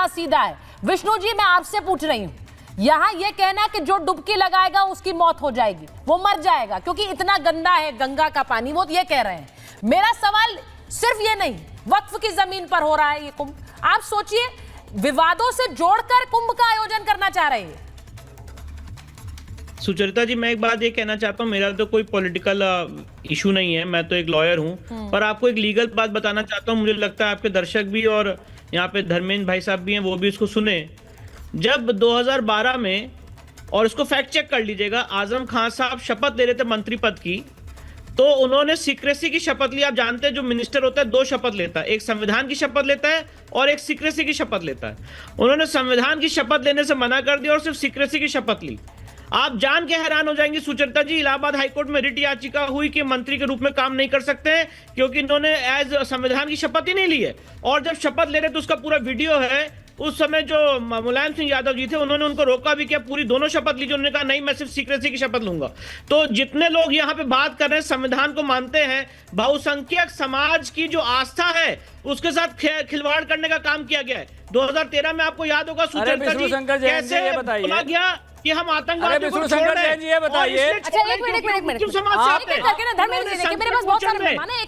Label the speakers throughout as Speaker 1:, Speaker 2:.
Speaker 1: उल्टा सीधा है। विष्णु जी, मैं आपसे पूछ रही हूं, यहां ये कहना कि जो डुबकी लगाएगा उसकी मौत हो जाएगी, वो मर जाएगा क्योंकि इतना गंदा है गंगा का पानी, वो ये कह रहे हैं। मेरा सवाल सिर्फ ये नहीं, वक्फ की जमीन पर हो रहा है ये कुंभ, आप सोचिए विवादों से जोड़कर कुंभ का आयोजन करना चाह रहे हैं।
Speaker 2: सुचरिता जी, मैं एक बात ये कहना चाहता हूँ, मेरा तो कोई पॉलिटिकल इशू नहीं है, मैं तो एक लॉयर हूँ, पर आपको एक लीगल बात बताना चाहता हूँ। मुझे लगता है आपके दर्शक भी और यहाँ पे धर्मेंद्र भाई साहब भी हैं, वो भी इसको सुने। जब 2012 में, और इसको फैक्ट चेक कर लीजिएगा, आजम खान साहब शपथ ले रहे थे मंत्री पद की, तो उन्होंने सीक्रेसी की शपथ ली। आप जानते हैं जो मिनिस्टर होता है दो शपथ लेता है, एक संविधान की शपथ लेता है और एक सीक्रेसी की शपथ लेता है। उन्होंने संविधान की शपथ लेने से मना कर दिया और सिर्फ सीक्रेसी की शपथ ली। आप जान के हैरान हो जाएंगे सुचरिता जी, इलाहाबाद हाईकोर्ट में रिट याचिका हुई कि मंत्री के रूप में काम नहीं कर सकते हैं क्योंकि इन्होंने एज संविधान की शपथ ही नहीं ली है। और जब शपथ ले रहे तो उसका पूरा वीडियो है। उस समय जो मुलायम सिंह यादव जी थे उन्होंने उनको रोका भी किया, पूरी दोनों शपथ लीजिए। उन्होंने कहा नहीं, मैं सिर्फ सीक्रेसी की शपथ लूंगा। तो जितने लोग यहाँ पे बात कर रहे हैं संविधान को मानते हैं, बहुसंख्यक समाज की जो आस्था है उसके साथ खिलवाड़ करने का काम किया गया है। 2013 में आपको याद होगा सुचरिता जी, कैसे बोला गया कि हम आतंकवाद को छोड़ रहे हैं।
Speaker 1: अच्छा, एक मिनट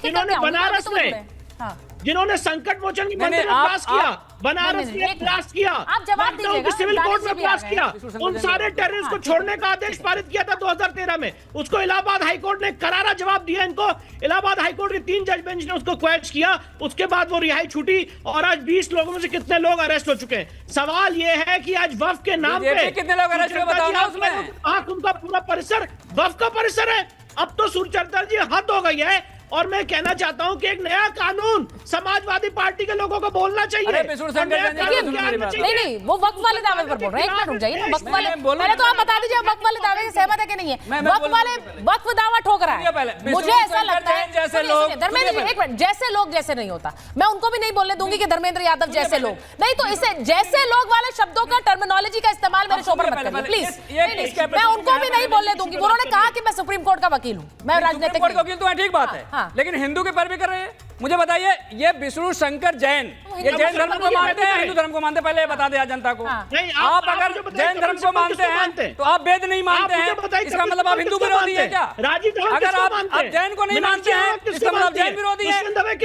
Speaker 2: इन्होंने बनारस में, जिन्होंने संकट मोचन की मंदिर में पास किया, बनारस में पास किया, लखनऊ सिविल कोर्ट में पास किया, उन सारे टेररिस्ट को छोड़ने का आदेश पारित किया था 2013 में। उसको इलाहाबाद हाईकोर्ट ने करारा जवाब दिया इनको। इलाहाबाद हाईकोर्ट की 3 जज बेंच ने उसको क्वेश्चन किया, उसके बाद वो रिहाई छूटी और आज 20 लोगों में से कितने लोग अरेस्ट हो चुके हैं। सवाल ये है कि आज वक्फ के नाम पे
Speaker 3: कितने लोग अरेस्ट हुए बताओ ना उसमें।
Speaker 2: उनका पूरा परिसर वक्फ का परिसर है। अब तो सुचरिता जी हद हो गई है। और मैं कहना चाहता हूं कि एक नया कानून समाजवादी पार्टी के लोगों को बोलना चाहिए।
Speaker 1: नहीं, वो वक्फ वाले दावे पर बोल रहे हैं। एक मिनट रुक जाइए, वक्फ वाले पहले तो आप बता दीजिए वक्फ वाले दावे से सहमत है कि नहीं है। वक्फ दावा ठोक रहा है। मुझे ऐसा लगता है धर्मेंद्र जी, एक मिनट, जैसे लोग जैसे नहीं होता, मैं उनको भी नहीं बोलने दूंगी कि धर्मेंद्र यादव जैसे लोग नहीं, तो इसे जैसे लोग वाले शब्दों का, टर्मिनोलॉजी का इस्तेमाल मेरे शो पर मत करिए प्लीज। मैं उनको भी नहीं बोलने दूंगी। उन्होंने कहा कि मैं सुप्रीम कोर्ट का वकील हूँ, मैं राजनीतिक
Speaker 3: वकील, तो ठीक बात है, लेकिन हिंदू के पर भी कर रहे हैं। मुझे बताइए, ये विष्णु शंकर जैन, ये जैन धर्म को मानते हैं, हिंदू धर्म को मानते हैं? पहले बता दें जनता को। आप अगर जैन धर्म को मानते हैं तो आप वेद नहीं मानते हैं, इसका मतलब आप हिंदू विरोधी है क्या? अगर आप जैन को नहीं मानते हैं इसका मतलब जैन विरोधी है।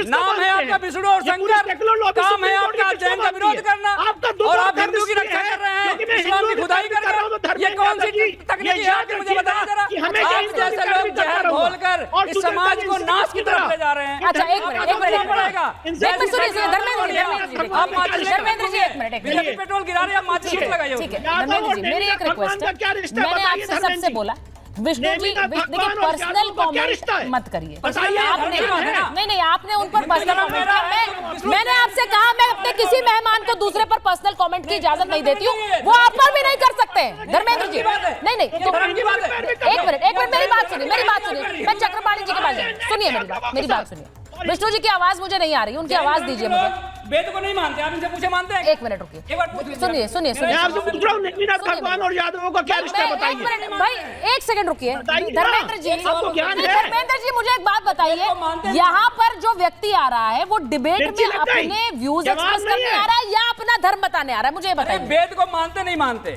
Speaker 3: नाम है आपका विष्णु और शंकर, काम है आपका जैन का विरोध करना, और आप हिंदू की रक्षा कर रहे हैं, इस्लाम की खुदाई कर रहे हैं। ये कौन सी तकनीकी है, मुझे बताइए जरा। आप जैसे लोग जहर घोलकर इस समाज को नाश की तरफ ले जा रहे हैं।
Speaker 1: अच्छा, एक मिनट
Speaker 3: पेट्रोल गिरा रहे हैं, आप माचिस लगाइए।
Speaker 1: ठीक है धर्मेंद्र जी, मेरी एक रिक्वेस्ट है, मैंने आपसे सबसे बोला विष्णु जी, देखिए पर्सनल कमेंट मत करिए। नहीं, आपने उन पर पर्सनल कमेंट किया। मैंने आपसे कहा मैं अपने किसी मेहमान को दूसरे पर पर्सनल कमेंट की इजाजत नहीं देती हूँ, वो आप पर भी नहीं कर सकते धर्मेंद्र जी। नहीं, एक मिनट मेरी बात सुनिए, मैं चक्रपाणी जी के पास जाऊँ, सुनिए मेरी बात सुनिए। विष्णु जी की आवाज मुझे नहीं आ रही, उनकी आवाज दीजिए मुझे।
Speaker 3: वेद को नहीं मानते, आप इनसे पूछे मानते हैं?
Speaker 1: एक मिनट रुकिए, सुनिए।
Speaker 2: मैं आपसे पूछ रहा हूं भगवान और यादवों का क्या रिश्ता है, बताइए
Speaker 1: भाई। एक सेकंड रुकिए धर्मेंद्र जी, मुझे एक बात बताइए, यहाँ पर जो व्यक्ति आ रहा है वो डिबेट में अपने व्यूज एक्सप्रेस करने आ रहा है या अपना धर्म बताने आ रहा है, मुझे बताइए।
Speaker 3: वेद को मानते नहीं मानते,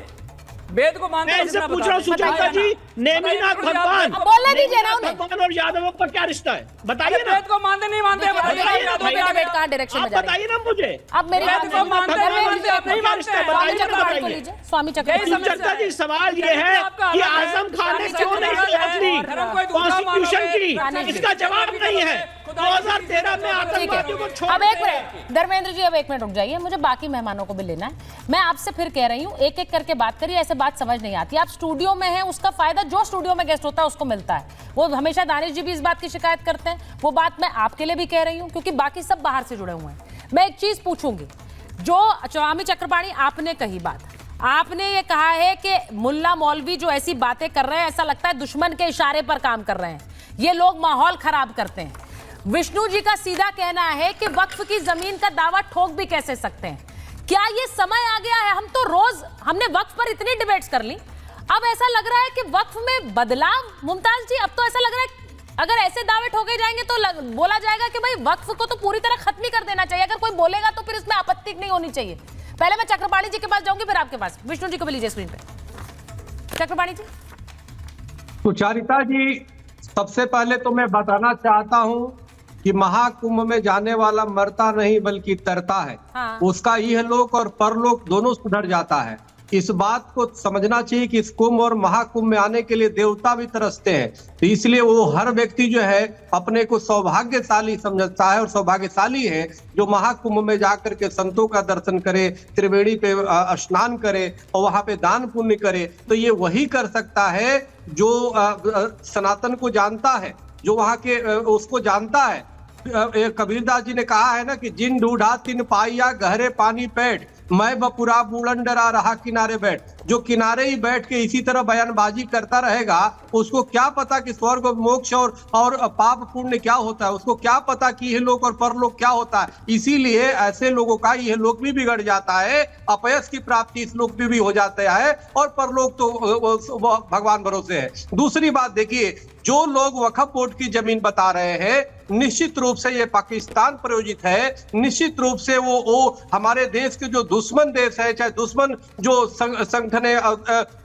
Speaker 3: वेद को मानते हैं।
Speaker 2: मैं पूछ रहा हूँ सुचरिता जी, नेमीनाथ भगवान,
Speaker 1: बोलने दीजिए ना उन्हें।
Speaker 2: भगवान और यादवों का क्या रिश्ता है, बताइए ना।
Speaker 3: वेद को मानते नहीं मानते,
Speaker 1: डिबेट कहाँ डायरेक्शन में जा रही है,
Speaker 2: बताइए ना मुझे।
Speaker 1: अब मेरी बात
Speaker 3: को मानते नहीं
Speaker 1: मानते, स्वामी चक्रपाणी
Speaker 2: सुचरिता जी, सवाल ये है कि आजम खान ने क्यों नहीं शपथ ली कॉन्स्टिट्यूशन की, इसका जवाब नहीं है। 2013 में आतंकवादियों को छोड़।
Speaker 1: अब एक मिनट धर्मेंद्र जी, अब एक मिनट रुक जाइए, मुझे बाकी मेहमानों को भी लेना है। मैं आपसे फिर कह रही हूँ, एक एक करके बात करिए, ऐसे बात समझ नहीं आती। आप स्टूडियो में हैं, उसका फायदा जो स्टूडियो में गेस्ट होता है उसको मिलता है। वो हमेशा दानिश जी भी इस बात की शिकायत करते हैं, वो बात मैं आपके लिए भी कह रही हूँ क्योंकि बाकी सब बाहर से जुड़े हुए हैं। मैं एक चीज पूछूंगी, जो स्वामी चक्रपाणी आपने कही बात, आपने ये कहा है कि मुल्ला मौलवी जो ऐसी बातें कर रहे हैं, ऐसा लगता है दुश्मन के इशारे पर काम कर रहे हैं, ये लोग माहौल खराब करते हैं। विष्णु जी का सीधा कहना है कि वक्फ की जमीन का दावा ठोक भी कैसे सकते हैं। क्या ये समय आ गया है, हम तो रोज हमने वक्फ पर इतनी डिबेट्स कर ली, अब ऐसा लग रहा है कि वक्फ में बदलाव, मुमताज जी अब तो ऐसा लग रहा है अगर ऐसे दावे ठोके जाएंगे तो बोला जाएगा कि भाई वक्फ को तो पूरी तरह खत्म ही कर देना चाहिए। अगर कोई बोलेगा तो फिर इसमें आपत्ति नहीं होनी चाहिए। पहले मैं चक्रपाणी जी के पास जाऊंगी, फिर आपके पास। विष्णु जी को भी लीजिए स्क्रीन पे। चक्रपाणी जी।
Speaker 4: सुचारिता जी, सबसे पहले तो मैं बताना चाहता हूं कि महाकुंभ में जाने वाला मरता नहीं बल्कि तरता है।
Speaker 1: हाँ।
Speaker 4: उसका इहलोक और परलोक दोनों सुधर जाता है। इस बात को समझना चाहिए कि इस कुंभ और महाकुंभ में आने के लिए देवता भी तरसते हैं, तो इसलिए वो हर व्यक्ति जो है अपने को सौभाग्यशाली समझता है और सौभाग्यशाली है जो महाकुंभ में जाकर के संतों का दर्शन करे, त्रिवेणी पे स्नान करे और वहां पे दान पुण्य करे। तो ये वही कर सकता है जो सनातन को जानता है, जो वहां के उसको जानता है। कबीरदास जी ने कहा है ना कि जिन ढूंढा तिन पाइया गहरे पानी पैठ, मैं बपुरा बूढ़न डरा रहा किनारे बैठ। जो किनारे ही बैठ के इसी तरह बयानबाजी करता रहेगा, उसको क्या पता कि स्वर्ग मोक्ष और पाप पुण्य क्या होता है, उसको क्या पता कि यह लोक और परलोक क्या होता है। इसीलिए ऐसे लोगों का यह लोक भी बिगड़ जाता है, अपयश की प्राप्ति इस लोक में भी हो जाता है और परलोक तो भगवान भरोसे है। दूसरी बात देखिए, जो लोग वक्फ बोर्ड की जमीन बता रहे हैं, निश्चित रूप से ये पाकिस्तान प्रायोजित है। निश्चित रूप से वो हमारे देश के जो दुश्मन देश है, चाहे दुश्मन जो संगठन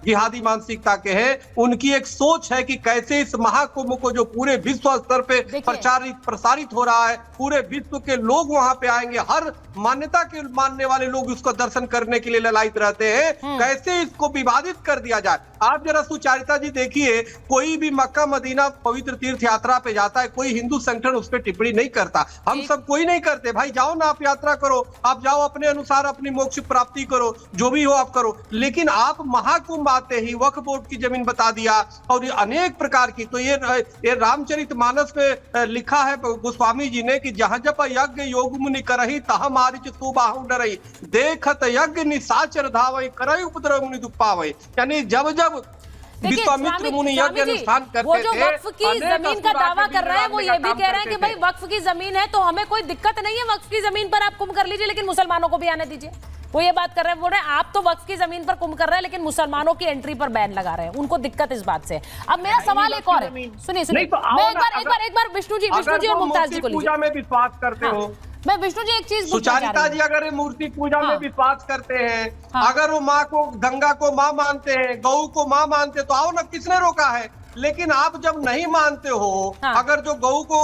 Speaker 4: जिहादी मानसिकता के हैं, उनकी एक सोच है कि कैसे इस महाकुंभ को जो पूरे विश्व स्तर पे प्रसारित हो रहा है, पूरे विश्व के लोग वहां पे आएंगे, हर मान्यता के मानने वाले लोग उसको दर्शन करने के लिए ललायित रहते हैं, कैसे इसको विवादित कर दिया जाए। आप जरा सुचारिता जी देखिए, कोई भी मक्का मदीना पवित्र तीर्थ यात्रा पे जाता है, कोई हिंदू संगठन उस पर टिप्पणी नहीं करता। हम सब कोई नहीं करते। भाई जाओ ना, आप यात्रा करो, आप जाओ अपने अनुसार अपनी मोक्ष प्राप्ति करो, जो भी हो आप करो। लेकिन आप महाकुंभ आते ही वक्फ बोर्ड की जमीन बता दिया और ये अनेक प्रकार की। तो ये रामचरितमानस में लिखा है गोस्वामी जी ने कि जहां जप यज्ञ योग मुनि करही तह मारिच तू बाहु डरई, देखत यज्ञ निशाचर धावई करई उपद्रव मुनि दुपावई। यानी जब जब विश्वामित्र मुनि यज्ञ अनुष्ठान करते थे,
Speaker 1: वो जो वक्फ की जमीन का दावा कर रहे हैं वो ये भी कह रहे हैं कि भाई वक्फ की जमीन है तो हमें कोई दिक्कत नहीं है, वक्फ की जमीन पर आप कुंभ कर लीजिए, लेकिन मुसलमानों को भी आने दीजिए। वो ये बात कर रहे हैं, बोल रहे हैं आप तो वक्फ की जमीन पर कुंभ कर रहे हैं लेकिन मुसलमानों की एंट्री पर बैन लगा रहे हैं, उनको दिक्कत इस बात से। अब मेरा सवाल एक और है, सुनिए मैं एक बार विष्णु जी और मुमताज जी को
Speaker 4: पूजा में विश्वास करते हो,
Speaker 1: मैं विष्णु जी एक चीज
Speaker 4: सुचारिता जी, अगर मूर्ति पूजा में विश्वास करते हैं, अगर वो माँ को गंगा को माँ मानते हैं, गौ को माँ मानते, तो आओ ना, किसने रोका है। लेकिन आप जब नहीं मानते हो, अगर जो गौ को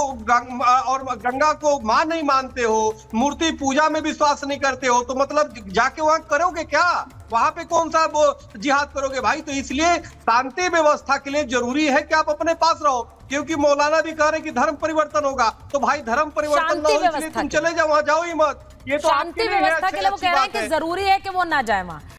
Speaker 4: और गंगा को माँ नहीं मानते हो, मूर्ति पूजा में विश्वास नहीं करते हो, तो मतलब जाके वहां करोगे क्या? वहां पे कौन सा वो जिहाद करोगे भाई? तो इसलिए शांति व्यवस्था के लिए जरूरी है कि आप अपने पास रहो, क्योंकि मौलाना भी कह रहे हैं कि धर्म परिवर्तन होगा। तो भाई धर्म परिवर्तन ना हो इसलिए तुम चले जाओ, वहां जाओ ही मत। ये तो
Speaker 1: शांति व्यवस्था के लिए वो कह रहे हैं कि जरूरी है कि वो ना जाए वहां।